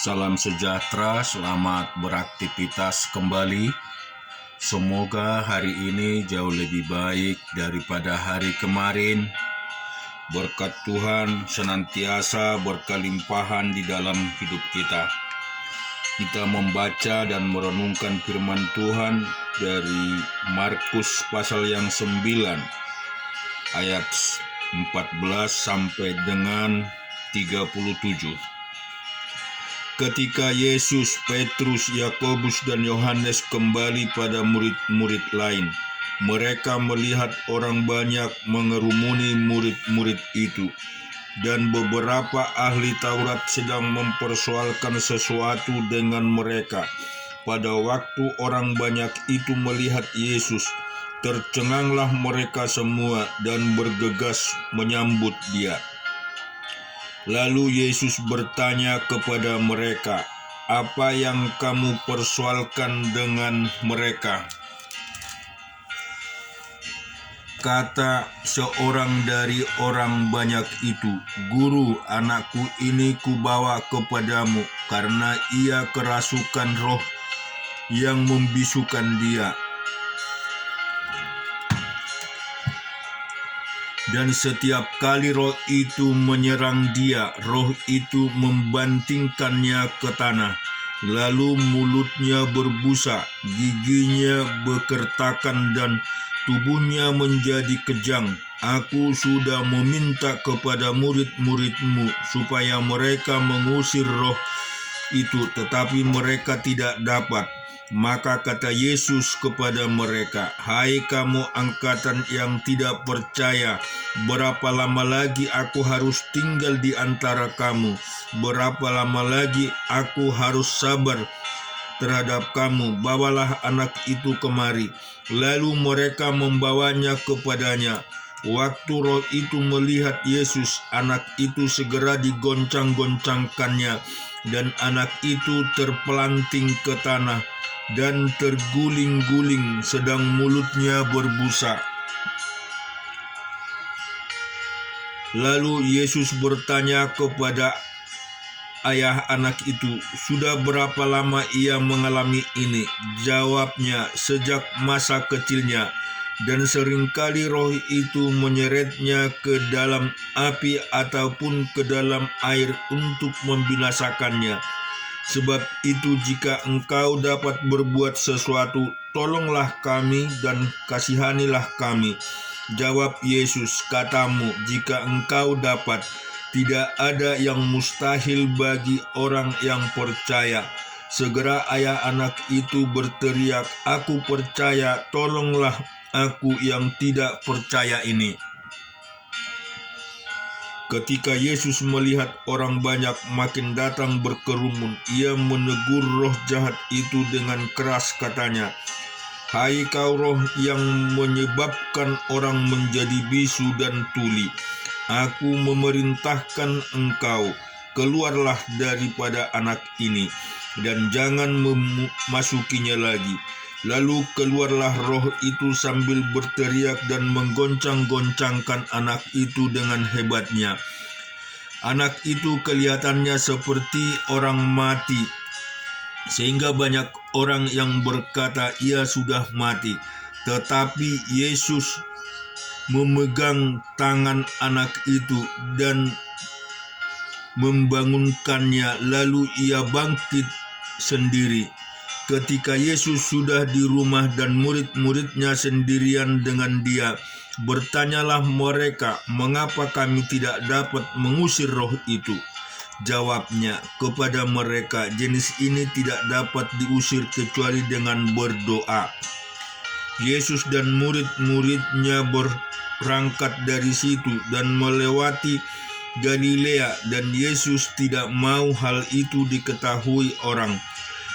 Salam sejahtera, selamat beraktivitas kembali. Semoga hari ini jauh lebih baik daripada hari kemarin. Berkat Tuhan senantiasa berkelimpahan di dalam hidup kita. Kita membaca dan merenungkan firman Tuhan dari Markus pasal yang 9 ayat 14 sampai dengan 37. Ketika Yesus, Petrus, Yakobus, dan Yohanes kembali pada murid-murid lain, mereka melihat orang banyak mengerumuni murid-murid itu, dan beberapa ahli Taurat sedang mempersoalkan sesuatu dengan mereka. Pada waktu orang banyak itu melihat Yesus, tercenganglah mereka semua dan bergegas menyambut Dia. Lalu Yesus bertanya kepada mereka, "Apa yang kamu persoalkan dengan mereka?" Kata seorang dari orang banyak itu, "Guru, anakku ini kubawa kepadamu karena ia kerasukan roh yang membisukan dia. Dan setiap kali roh itu menyerang dia, roh itu membantingkannya ke tanah. Lalu mulutnya berbusa, giginya bekertakan dan tubuhnya menjadi kejang. Aku sudah meminta kepada murid-muridmu supaya mereka mengusir roh itu, tetapi mereka tidak dapat." Maka kata Yesus kepada mereka, "Hai kamu angkatan yang tidak percaya, berapa lama lagi aku harus tinggal di antara kamu? Berapa lama lagi aku harus sabar terhadap kamu? Bawalah anak itu kemari." Lalu mereka membawanya kepadanya. Waktu roh itu melihat Yesus, anak itu segera digoncang-goncangkannya, dan anak itu terpelanting ke tanah dan terguling-guling, sedang mulutnya berbusa. Lalu Yesus bertanya kepada ayah anak itu, "Sudah berapa lama ia mengalami ini?" Jawabnya, "Sejak masa kecilnya, dan seringkali roh itu menyeretnya ke dalam api ataupun ke dalam air untuk membinasakannya. Sebab itu jika engkau dapat berbuat sesuatu, tolonglah kami dan kasihanilah kami." Jawab Yesus, "Katamu, jika engkau dapat, tidak ada yang mustahil bagi orang yang percaya." Segera ayah anak itu berteriak, "Aku percaya, tolonglah aku yang tidak percaya ini." Ketika Yesus melihat orang banyak makin datang berkerumun, ia menegur roh jahat itu dengan keras, katanya, "Hai kau roh yang menyebabkan orang menjadi bisu dan tuli, aku memerintahkan engkau, keluarlah daripada anak ini, dan jangan memasukinya lagi." Lalu keluarlah roh itu sambil berteriak dan menggoncang-goncangkan anak itu dengan hebatnya. Anak itu kelihatannya seperti orang mati, sehingga banyak orang yang berkata ia sudah mati. Tetapi Yesus memegang tangan anak itu dan membangunkannya, lalu ia bangkit sendiri. Ketika Yesus sudah di rumah dan murid-muridnya sendirian dengan Dia, bertanyalah mereka, "Mengapa kami tidak dapat mengusir roh itu?" Jawabnya kepada mereka, "Jenis ini tidak dapat diusir kecuali dengan berdoa." Yesus dan murid-muridnya berangkat dari situ dan melewati Galilea, dan Yesus tidak mau hal itu diketahui orang,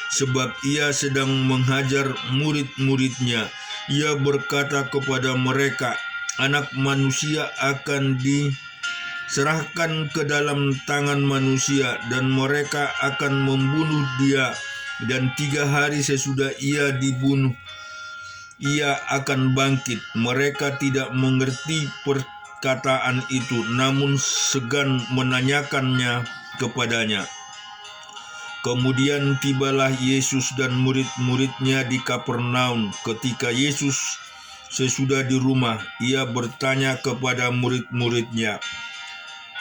sebab ia sedang menghajar murid-muridnya. Ia berkata kepada mereka, "Anak manusia akan diserahkan ke dalam tangan manusia, dan mereka akan membunuh dia, dan 3 hari sesudah ia dibunuh, ia akan bangkit." Mereka tidak mengerti perkataan itu, namun segan menanyakannya kepadanya. Kemudian tibalah Yesus dan murid-muridnya di Kapernaum. Ketika Yesus sesudah di rumah, ia bertanya kepada murid-muridnya,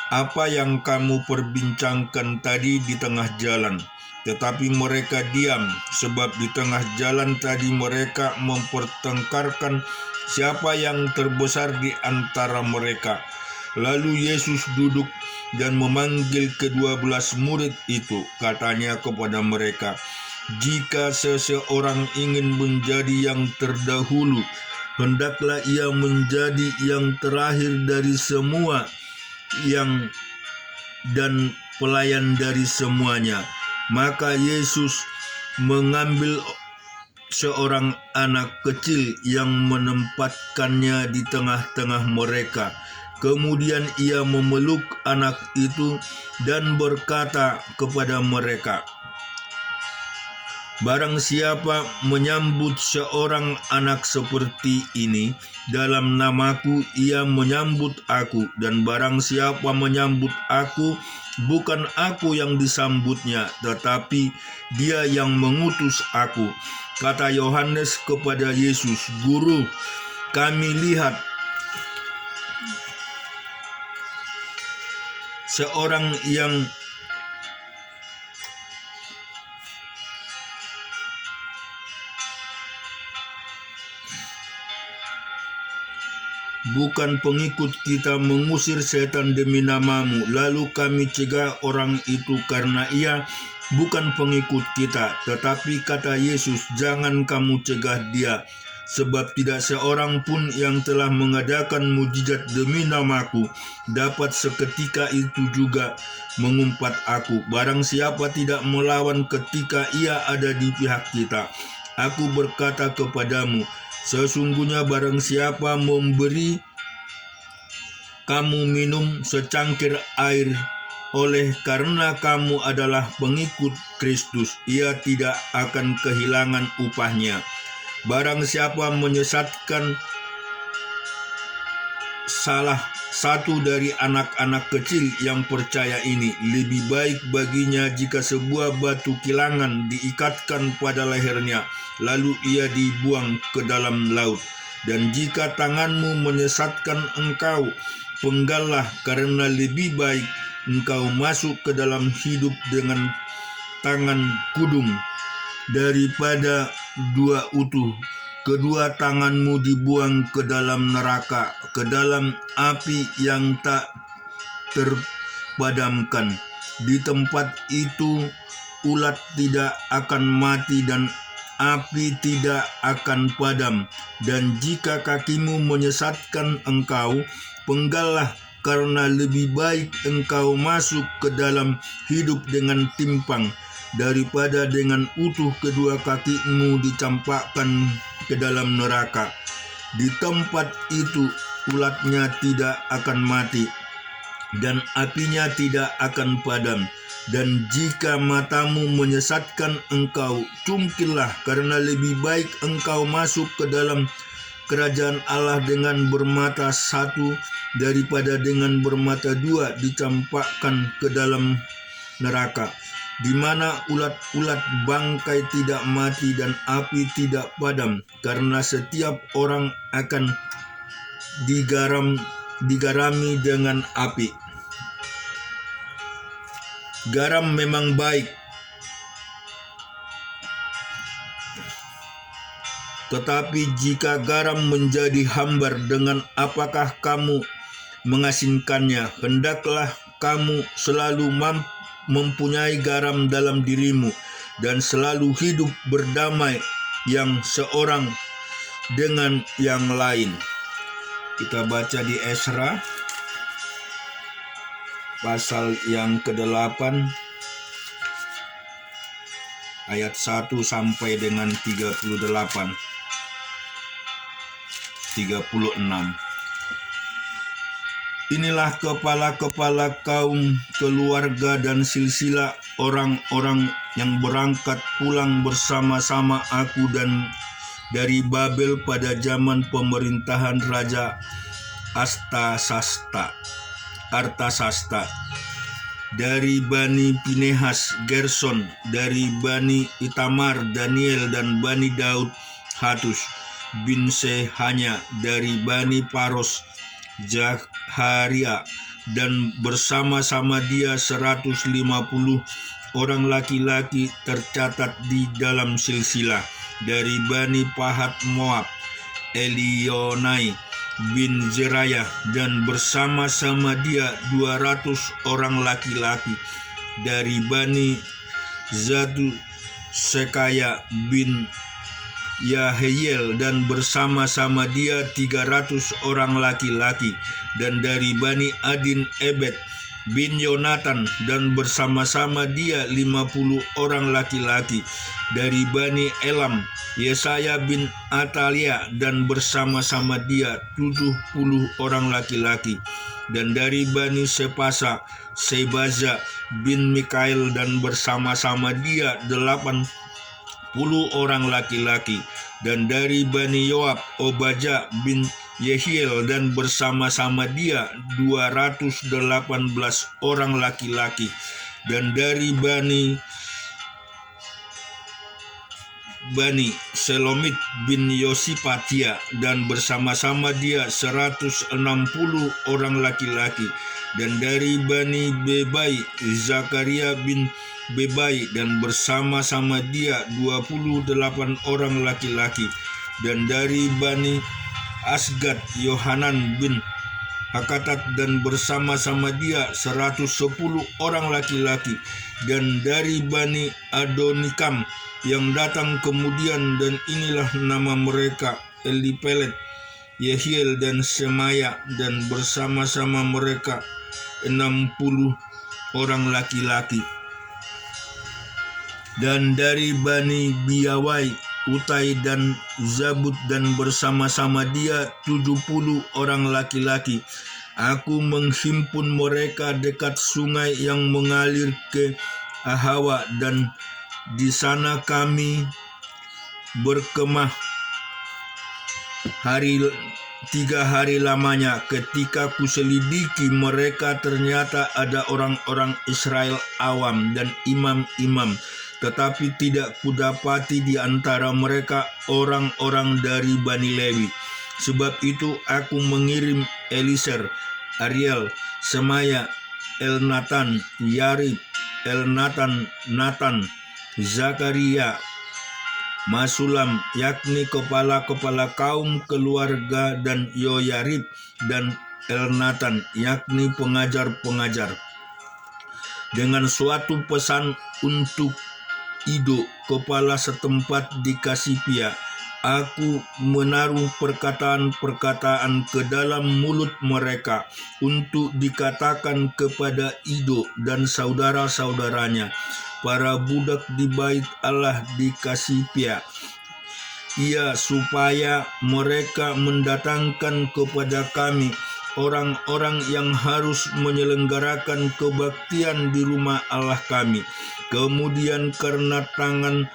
"Apa yang kamu perbincangkan tadi di tengah jalan?" Tetapi mereka diam, sebab di tengah jalan tadi mereka mempertengkarkan siapa yang terbesar di antara mereka. Lalu Yesus duduk dan memanggil ke-12 murid itu. Katanya kepada mereka, "Jika seseorang ingin menjadi yang terdahulu, hendaklah ia menjadi yang terakhir dari semua dan pelayan dari semuanya." Maka Yesus mengambil seorang anak kecil yang menempatkannya di tengah-tengah mereka. Kemudian ia memeluk anak itu dan berkata kepada mereka, "Barang siapa menyambut seorang anak seperti ini dalam namaku, ia menyambut aku. Dan barang siapa menyambut aku, bukan aku yang disambutnya, tetapi dia yang mengutus aku." Kata Yohanes kepada Yesus, "Guru, kami lihat seorang yang bukan pengikut kita mengusir setan demi namamu, lalu kami cegah orang itu karena ia bukan pengikut kita." Tetapi kata Yesus, "Jangan kamu cegah dia, sebab tidak seorang pun yang telah mengadakan mujizat demi namaku dapat seketika itu juga mengumpat aku. Barang siapa tidak melawan ketika ia ada di pihak kita, aku berkata kepadamu, sesungguhnya barang siapa memberi kamu minum secangkir air oleh karena kamu adalah pengikut Kristus, ia tidak akan kehilangan upahnya. Barang siapa menyesatkan salah satu dari anak-anak kecil yang percaya ini, lebih baik baginya jika sebuah batu kilangan diikatkan pada lehernya, lalu ia dibuang ke dalam laut. Dan jika tanganmu menyesatkan engkau, penggallah, karena lebih baik engkau masuk ke dalam hidup dengan tangan kudung daripada kedua tanganmu dibuang ke dalam neraka, ke dalam api yang tak terpadamkan. Di tempat itu ulat tidak akan mati dan api tidak akan padam. Dan jika kakimu menyesatkan engkau, penggallah, karena lebih baik engkau masuk ke dalam hidup dengan timpang daripada dengan utuh kedua kakimu dicampakkan ke dalam neraka. Di tempat itu ulatnya tidak akan mati dan apinya tidak akan padam. Dan jika matamu menyesatkan engkau, cungkillah, karena lebih baik engkau masuk ke dalam kerajaan Allah dengan bermata satu daripada dengan bermata dua dicampakkan ke dalam neraka, di mana ulat-ulat bangkai tidak mati dan api tidak padam, karena setiap orang akan digarami dengan api. Garam memang baik, tetapi jika garam menjadi hambar, dengan apakah kamu mengasinkannya? Hendaklah kamu selalu mempunyai garam dalam dirimu dan selalu hidup berdamai yang seorang dengan yang lain. Kita baca di Esra pasal yang ke-8 ayat 1 sampai dengan 36. Inilah kepala-kepala kaum, keluarga dan silsilah orang-orang yang berangkat pulang bersama-sama aku dan dari Babel pada zaman pemerintahan Raja Artasasta. Dari Bani Pinehas, Gerson. Dari Bani Itamar, Daniel. Dan Bani Daud, Hatus bin Sehanya. Dari Bani Paros, Zaharia. Dan bersama-sama dia 150 orang laki-laki tercatat di dalam silsilah. Dari Bani Pahat Moab, Elionai bin Zerayah, dan bersama-sama dia 200 orang laki-laki. Dari Bani Zatu, Sekaya bin Yahiel, dan bersama-sama dia 300 orang laki-laki. Dan dari Bani Adin, Ebed bin Yonatan, dan bersama-sama dia 50 orang laki-laki. Dari Bani Elam, Yesaya bin Atalia, dan bersama-sama dia 70 orang laki-laki. Dan dari Bani Sepasa, Sebaza bin Mikael, dan bersama-sama dia 80 orang laki-laki. Dan dari Bani Yoab, Obaja bin Yehiel, dan bersama-sama dia 218 orang laki-laki. Dan dari Bani Selomit bin Yosipatia, dan bersama-sama dia 160 orang laki-laki. Dan dari Bani Bebai, Zakaria bin Bebai, dan bersama-sama dia 28 orang laki-laki. Dan dari Bani Asgad, Yohanan bin Hakatat, dan bersama-sama dia 110 orang laki-laki. Dan dari Bani Adonikam yang datang kemudian, dan inilah nama mereka: Elipelet, Yehiel, dan Semaya, dan bersama-sama mereka 60 orang laki-laki. Dan dari Bani Biawai, Utai dan Zabud, dan bersama-sama dia 70 orang laki-laki. Aku menghimpun mereka dekat sungai yang mengalir ke Ahawa, dan di sana kami berkemah 3 hari lamanya. Ketika kuselidiki mereka, ternyata ada orang-orang Israel awam dan imam-imam, tetapi tidak kudapati di antara mereka orang-orang dari Bani Lewi. Sebab itu aku mengirim Eliser, Ariel, Semaya, Elnatan, Yarib, Elnatan, Natan, Zakaria, Masulam, yakni kepala-kepala kaum keluarga, dan Yoyarib dan Elnatan, yakni pengajar-pengajar, dengan suatu pesan untuk Ido, kepala setempat di Kasipia. Aku menaruh perkataan-perkataan ke dalam mulut mereka untuk dikatakan kepada Ido dan saudara-saudaranya, para budak di bait Allah di Kasipia, supaya mereka mendatangkan kepada kami orang-orang yang harus menyelenggarakan kebaktian di rumah Allah kami. Kemudian karena tangan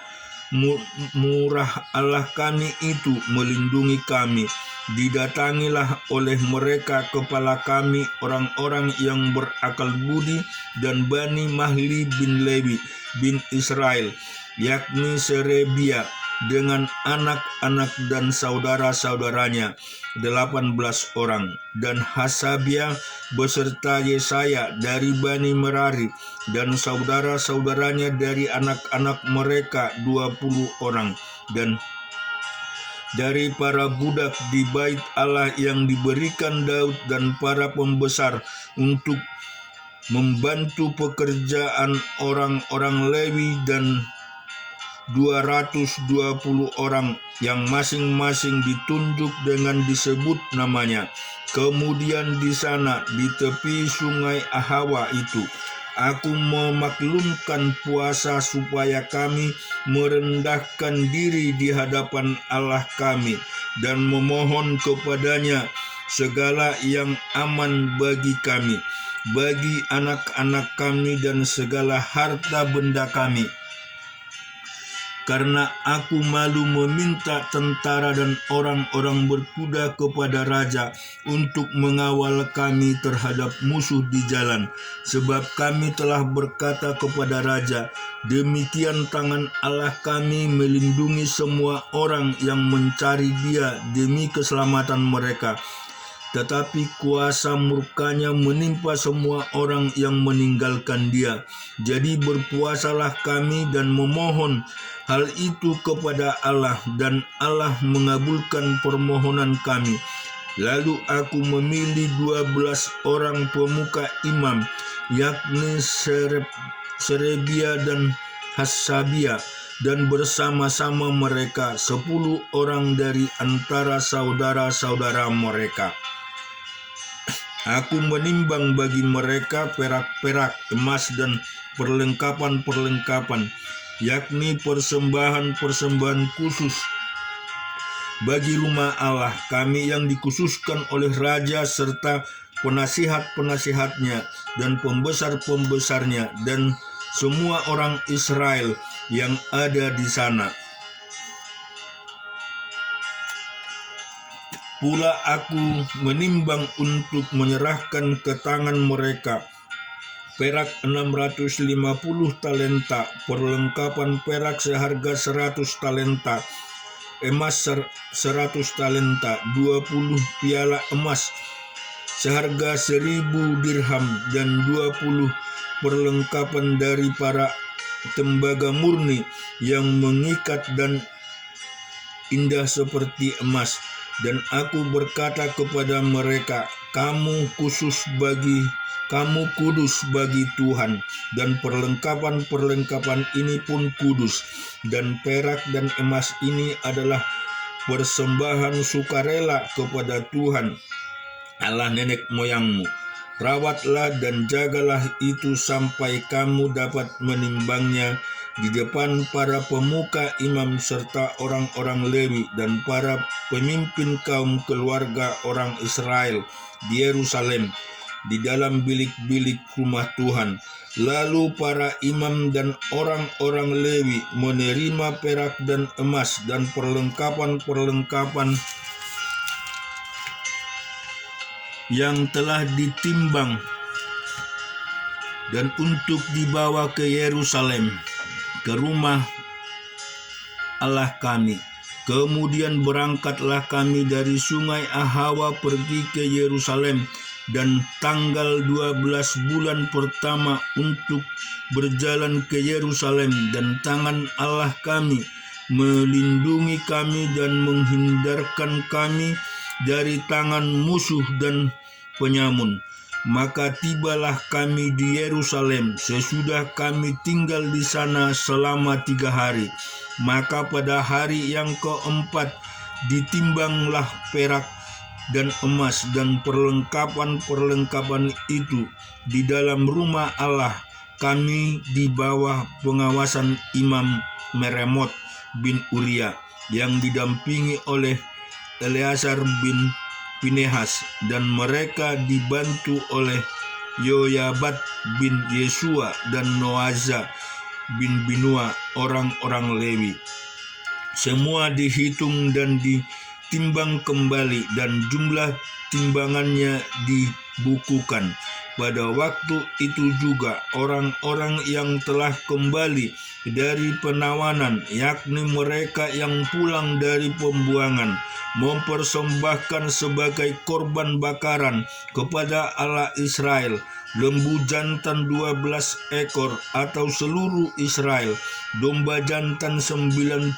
murah Allah kami itu melindungi kami, didatangilah oleh mereka kepala kami orang-orang yang berakal budi dan Bani Mahli bin Lewi bin Israel, yakni Serebia dengan anak-anak dan saudara-saudaranya 18 orang, dan Hasabia beserta Yesaya dari Bani Merari dan saudara-saudaranya dari anak-anak mereka 20 orang. Dan dari para budak di bait Allah yang diberikan Daud dan para pembesar untuk membantu pekerjaan orang-orang Lewi, dan 220 orang yang masing-masing ditunjuk dengan disebut namanya. Kemudian di sana, di tepi sungai Ahawa itu, aku memaklumkan puasa supaya kami merendahkan diri di hadapan Allah kami dan memohon kepadanya segala yang aman bagi kami, bagi anak-anak kami dan segala harta benda kami. karena aku malu meminta tentara dan orang-orang berkuda kepada raja untuk mengawal kami terhadap musuh di jalan. Sebab kami telah berkata kepada raja, demikian tangan Allah kami melindungi semua orang yang mencari Dia demi keselamatan mereka. Tetapi kuasa murkanya menimpa semua orang yang meninggalkan Dia. Jadi berpuasalah kami dan memohon hal itu kepada Allah, dan Allah mengabulkan permohonan kami. Lalu aku memilih 12 orang pemuka imam, yakni Serebia dan Hasabia, dan bersama-sama mereka 10 orang dari antara saudara-saudara mereka. Aku menimbang bagi mereka perak-perak, emas, dan perlengkapan-perlengkapan, yakni persembahan-persembahan khusus bagi rumah Allah kami yang dikhususkan oleh raja serta penasihat-penasihatnya dan pembesar-pembesarnya dan semua orang Israel yang ada di sana. Pula aku menimbang untuk menyerahkan ke tangan mereka perak 650 talenta, perlengkapan perak seharga 100 talenta, emas 100 talenta, 20 piala emas seharga 1000 dirham, dan 20 perlengkapan dari para tembaga murni yang mengikat dan indah seperti emas. Dan aku berkata kepada mereka, kamu kudus bagi Tuhan, dan perlengkapan-perlengkapan ini pun kudus, dan perak dan emas ini adalah persembahan sukarela kepada Tuhan Allah nenek moyangmu. Rawatlah dan jagalah itu sampai kamu dapat menimbangnya di depan para pemuka imam serta orang-orang Lewi dan para pemimpin kaum keluarga orang Israel di Yerusalem, di dalam bilik-bilik rumah Tuhan. Lalu para imam dan orang-orang Lewi menerima perak dan emas dan perlengkapan-perlengkapan yang telah ditimbang dan untuk dibawa ke Yerusalem, ke rumah Allah kami. Kemudian berangkatlah kami dari sungai Ahawa pergi ke Yerusalem, dan tanggal 12 bulan pertama untuk berjalan ke Yerusalem, dan tangan Allah kami melindungi kami dan menghindarkan kami dari tangan musuh dan penyamun. Maka tibalah kami di Yerusalem sesudah kami tinggal di sana selama 3 hari. Maka pada hari yang keempat ditimbanglah perak dan emas dan perlengkapan-perlengkapan itu di dalam rumah Allah kami di bawah pengawasan Imam Meremot bin Uria yang didampingi oleh Eleazar bin Pinehas, dan mereka dibantu oleh Yoyabat bin Yesua dan Noaza bin Binua, orang-orang Lewi. Semua dihitung dan ditimbang kembali, dan jumlah timbangannya dibukukan. Pada waktu itu juga orang-orang yang telah kembali dari penawanan, yakni mereka yang pulang dari pembuangan, mempersembahkan sebagai korban bakaran kepada Allah Israel lembu jantan 12 ekor atau seluruh Israel, domba jantan 96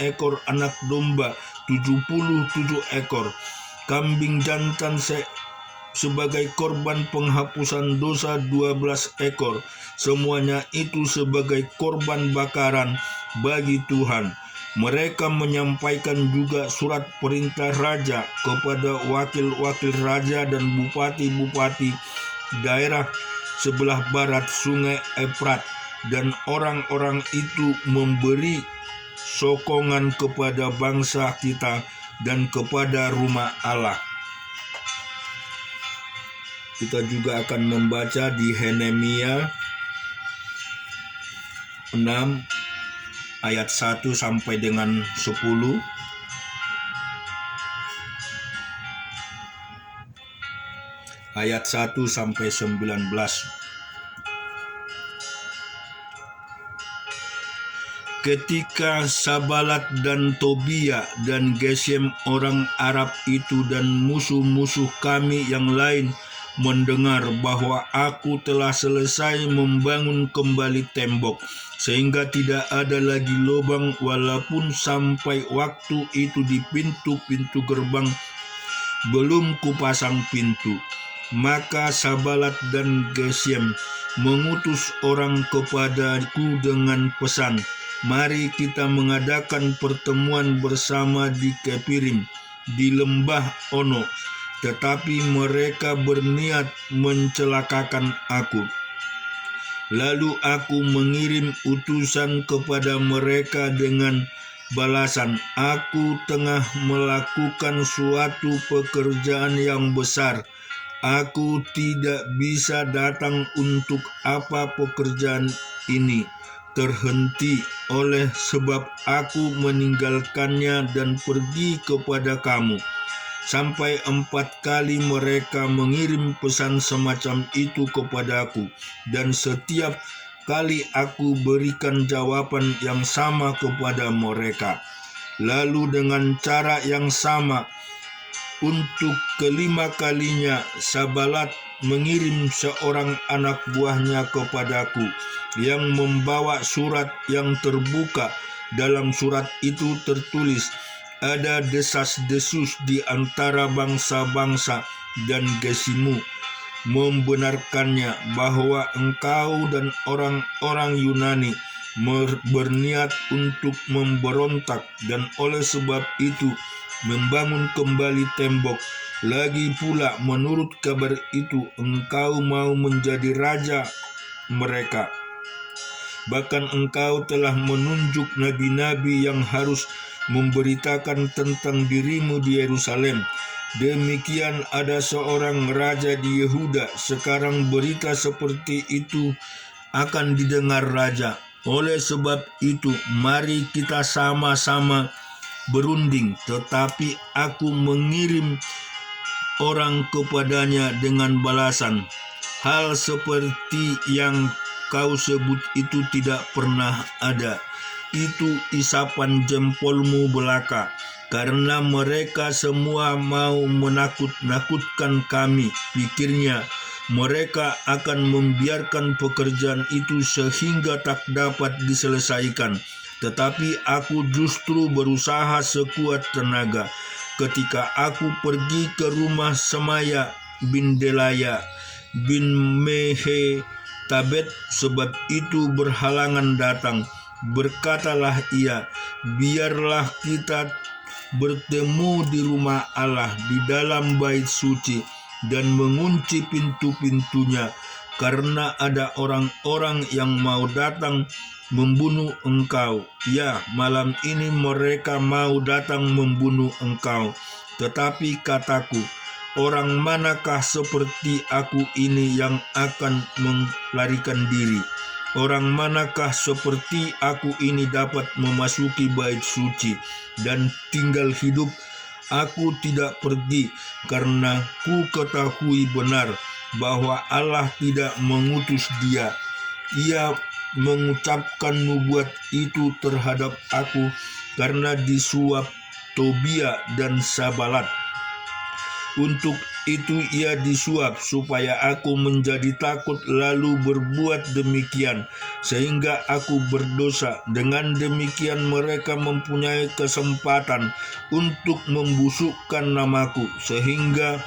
ekor, anak domba 77 ekor, kambing jantan sebagai korban penghapusan dosa 12 ekor, semuanya itu sebagai korban bakaran bagi Tuhan. Mereka menyampaikan juga surat perintah raja kepada wakil-wakil raja dan bupati-bupati daerah sebelah barat sungai Efrat, dan orang-orang itu memberi sokongan kepada bangsa kita dan kepada rumah Allah. Kita juga akan membaca di Nehemia 6 ayat 1 sampai dengan 10. Ayat 1 sampai 19. Ketika Sabalat dan Tobia dan Gesem orang Arab itu dan musuh-musuh kami yang lain mendengar bahwa aku telah selesai membangun kembali tembok, sehingga tidak ada lagi lubang walaupun sampai waktu itu di pintu-pintu gerbang belum kupasang pintu, maka Sabalat dan Gesem mengutus orang kepadaku dengan pesan, mari kita mengadakan pertemuan bersama di Kepirim, di lembah Ono. Tetapi mereka berniat mencelakakan aku. Lalu aku mengirim utusan kepada mereka dengan balasan, aku tengah melakukan suatu pekerjaan yang besar. Aku tidak bisa datang untuk apa pekerjaan ini terhenti, oleh sebab aku meninggalkannya dan pergi kepada kamu. Sampai 4 kali mereka mengirim pesan semacam itu kepadaku, dan setiap kali aku berikan jawaban yang sama kepada mereka. Lalu dengan cara yang sama, untuk kelima kalinya Sabalat mengirim seorang anak buahnya kepadaku yang membawa surat yang terbuka. Dalam surat itu tertulis, ada desas-desus di antara bangsa-bangsa dan Gesimu membenarkannya bahwa engkau dan orang-orang Yunani berniat untuk memberontak dan oleh sebab itu membangun kembali tembok. Lagi pula menurut kabar itu engkau mau menjadi raja mereka. Bahkan engkau telah menunjuk nabi-nabi yang harus memberitakan tentang dirimu di Yerusalem. Demikian ada seorang raja di Yehuda. Sekarang berita seperti itu akan didengar raja. Oleh sebab itu, mari kita sama-sama berunding. Tetapi aku mengirim orang kepadanya dengan balasan, hal seperti yang kau sebut itu tidak pernah ada. Itu isapan jempolmu belaka, karena mereka semua mau menakut-nakutkan kami. Pikirnya mereka akan membiarkan pekerjaan itu sehingga tak dapat diselesaikan. Tetapi aku justru berusaha sekuat tenaga. Ketika aku pergi ke rumah Semaya bin Delaya bin Mehe Tabet, sebab itu berhalangan datang, berkatalah ia, biarlah kita bertemu di rumah Allah di dalam bait suci dan mengunci pintu-pintunya, karena ada orang-orang yang mau datang membunuh engkau. Ya, malam ini mereka mau datang membunuh engkau. Tetapi kataku, orang manakah seperti aku ini yang akan melarikan diri? Orang manakah seperti aku ini dapat memasuki bait suci dan tinggal hidup? Aku tidak pergi, karena ku ketahui benar bahwa Allah tidak mengutus dia. Ia mengucapkan nubuat itu terhadap aku karena disuap Tobia dan Sabalat. Untuk itu ia disuap supaya aku menjadi takut lalu berbuat demikian, sehingga aku berdosa. Dengan demikian mereka mempunyai kesempatan untuk membusukkan namaku, sehingga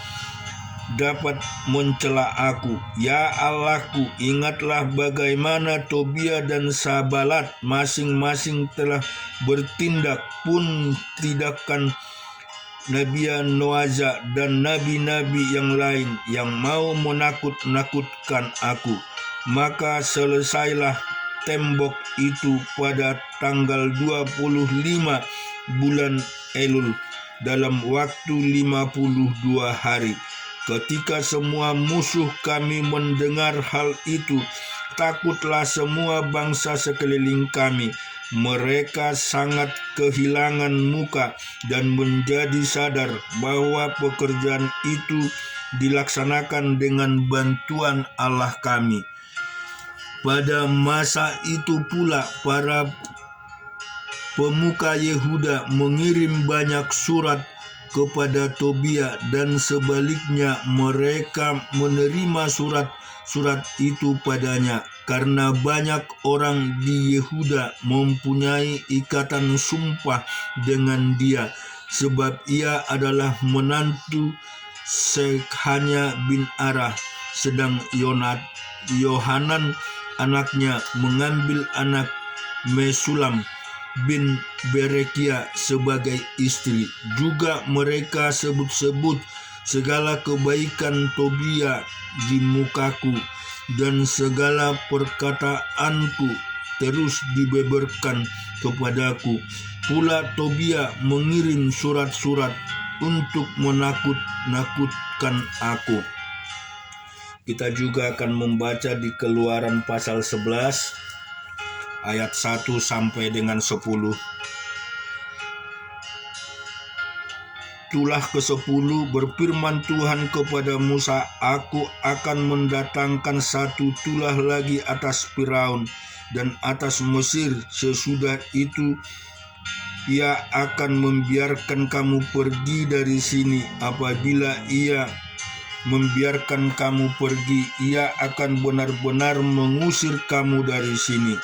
dapat mencela aku. Ya Allahku, ingatlah bagaimana Tobia dan Sabalat masing-masing telah bertindak, pun tindakan Nabi Noaza dan nabi-nabi yang lain yang mau menakut-nakutkan aku. Maka selesailah tembok itu pada tanggal 25 bulan Elul dalam waktu 52 hari. Ketika semua musuh kami mendengar hal itu, takutlah semua bangsa sekeliling kami, Mereka sangat kehilangan muka dan menjadi sadar bahwa pekerjaan itu dilaksanakan dengan bantuan Allah kami. Pada masa itu pula para pemuka Yehuda mengirim banyak surat kepada Tobia, dan sebaliknya mereka menerima surat-surat itu padanya, karena banyak orang di Yehuda mempunyai ikatan sumpah dengan dia, sebab ia adalah menantu Sekhania bin Arah, sedang Yohanan anaknya mengambil anak Mesulam bin Berekia sebagai istri. Juga mereka sebut-sebut segala kebaikan Tobia di mukaku, dan segala perkataanku terus dibeberkan kepadaku. Pula Tobia mengirim surat-surat untuk menakut-nakutkan aku. Kita juga akan membaca di Keluaran pasal 11 ayat 1 sampai dengan 10. Tulah ke-10, berfirman Tuhan kepada Musa, aku akan mendatangkan satu tulah lagi atas Firaun dan atas Mesir. Sesudah itu ia akan membiarkan kamu pergi dari sini. Apabila ia membiarkan kamu pergi, ia akan benar-benar mengusir kamu dari sini.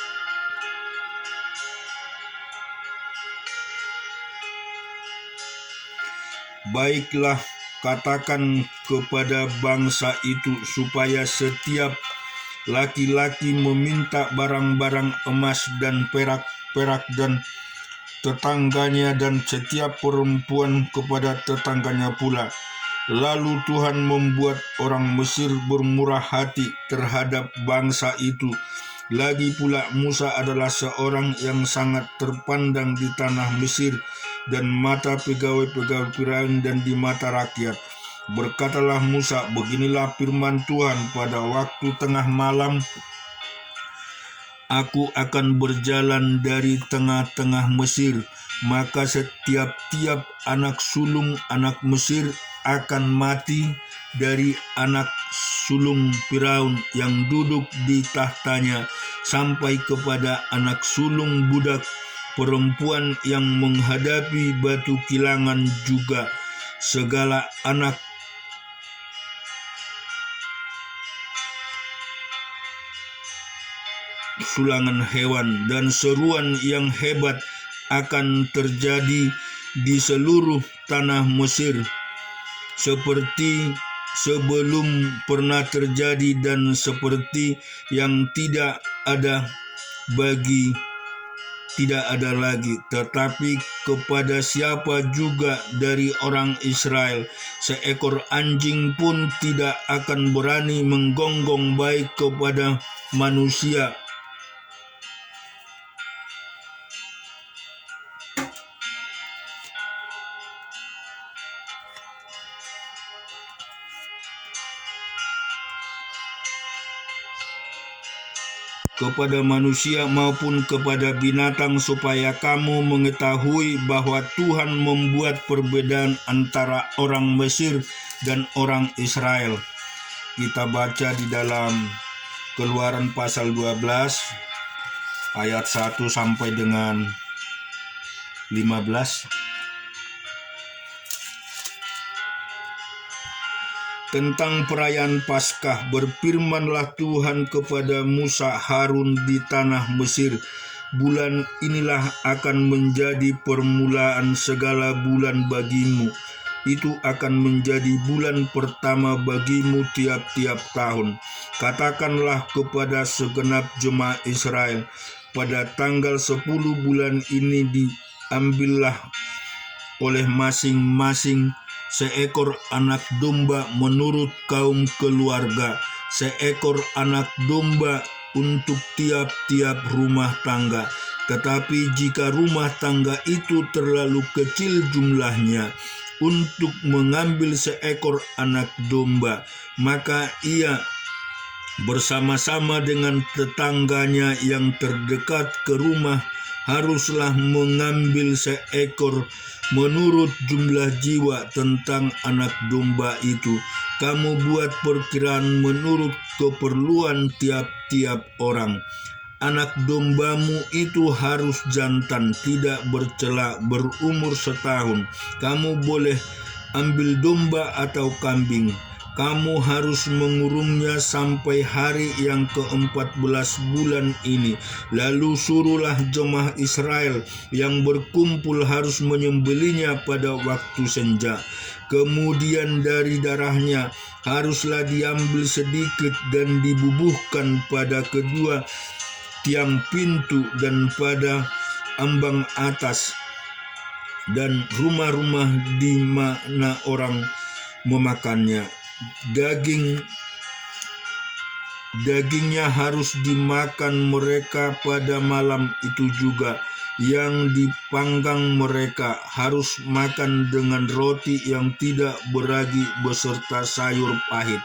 Baiklah, katakan kepada bangsa itu supaya setiap laki-laki meminta barang-barang emas dan perak dan tetangganya, dan setiap perempuan kepada tetangganya pula. Lalu Tuhan membuat orang Mesir bermurah hati terhadap bangsa itu. Lagi pula Musa adalah seorang yang sangat terpandang di tanah Mesir dan mata pegawai-pegawai Firaun dan di mata rakyat. Berkatalah Musa, beginilah firman Tuhan, pada waktu tengah malam aku akan berjalan dari tengah-tengah Mesir, maka setiap-tiap anak sulung anak Mesir akan mati, dari anak sulung Firaun yang duduk di tahtanya sampai kepada anak sulung budak perempuan yang menghadapi batu kilangan, juga segala anak sulangan hewan, dan seruan yang hebat akan terjadi di seluruh tanah Mesir seperti sebelum pernah terjadi dan seperti yang tidak ada lagi. Tetapi kepada siapa juga dari orang Israel, seekor anjing pun tidak akan berani menggonggong baik kepada manusia maupun kepada binatang, supaya kamu mengetahui bahwa Tuhan membuat perbedaan antara orang Mesir dan orang Israel. Kita baca di dalam Keluaran pasal 12 ayat 1 sampai dengan 15. Tentang perayaan Paskah, berfirmanlah Tuhan kepada Musa, Harun di tanah Mesir, bulan inilah akan menjadi permulaan segala bulan bagimu. Itu akan menjadi bulan pertama bagimu tiap-tiap tahun. Katakanlah kepada segenap jemaat Israel, pada tanggal 10 bulan ini diambillah oleh masing-masing seekor anak domba menurut kaum keluarga, seekor anak domba untuk tiap-tiap rumah tangga. Tetapi jika rumah tangga itu terlalu kecil jumlahnya untuk mengambil seekor anak domba, maka ia bersama-sama dengan tetangganya yang terdekat ke rumah haruslah mengambil seekor menurut jumlah jiwa tentang anak domba itu. Kamu buat perkiraan menurut keperluan tiap-tiap orang. Anak dombamu itu harus jantan, tidak bercela, berumur setahun. Kamu boleh ambil domba atau kambing. Kamu harus mengurungnya sampai hari yang ke-14 bulan ini. Lalu suruhlah jemaah Israel yang berkumpul harus menyembelinya pada waktu senja. Kemudian dari darahnya haruslah diambil sedikit dan dibubuhkan pada kedua tiang pintu dan pada ambang atas dan rumah-rumah di mana orang memakannya. Dagingnya harus dimakan mereka pada malam itu juga. Yang dipanggang mereka harus makan dengan roti yang tidak beragi beserta sayur pahit.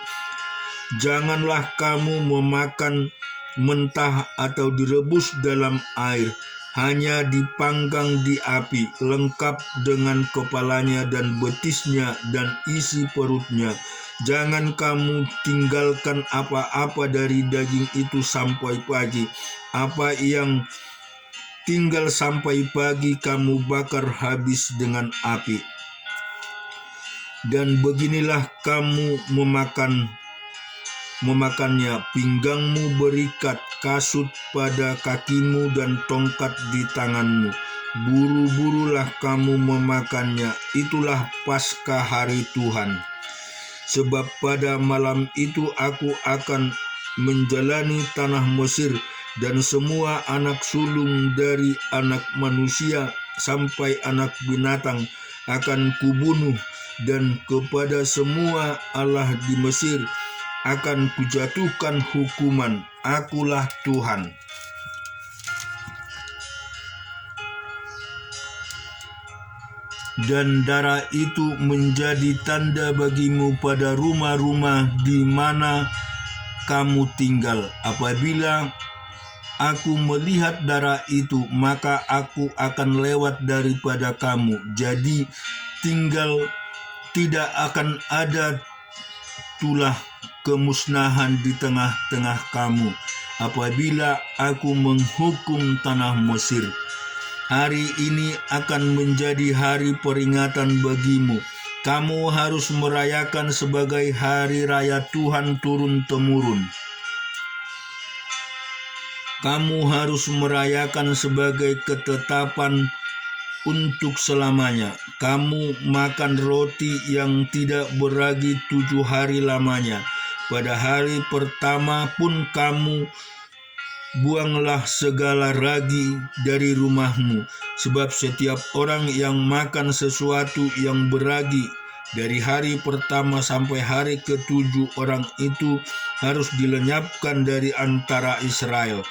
Janganlah kamu memakan mentah atau direbus dalam air, hanya dipanggang di api, lengkap dengan kepalanya dan betisnya dan isi perutnya. Jangan kamu tinggalkan apa-apa dari daging itu sampai pagi. Apa yang tinggal sampai pagi kamu bakar habis dengan api. Dan beginilah kamu memakannya, pinggangmu berikat, kasut pada kakimu dan tongkat di tanganmu. Buru-burulah kamu memakannya, itulah Paskah hari Tuhan. Sebab pada malam itu aku akan menjalani tanah Mesir, dan semua anak sulung dari anak manusia sampai anak binatang akan kubunuh, dan kepada semua allah di Mesir akan kujatuhkan hukuman. Akulah Tuhan. Dan darah itu menjadi tanda bagimu pada rumah-rumah di mana kamu tinggal. Apabila aku melihat darah itu, maka aku akan lewat daripada kamu. Jadi tidak akan ada tulah kemusnahan di tengah-tengah kamu apabila aku menghukum tanah Mesir. Hari ini akan menjadi hari peringatan bagimu. Kamu harus merayakan sebagai hari raya Tuhan turun-temurun. Kamu harus merayakan sebagai ketetapan untuk selamanya. Kamu makan roti yang tidak beragi 7 hari lamanya. Pada hari pertama pun kamu buanglah segala ragi dari rumahmu, sebab setiap orang yang makan sesuatu yang beragi dari hari pertama sampai hari ke-7 orang itu harus dilenyapkan dari antara Israel.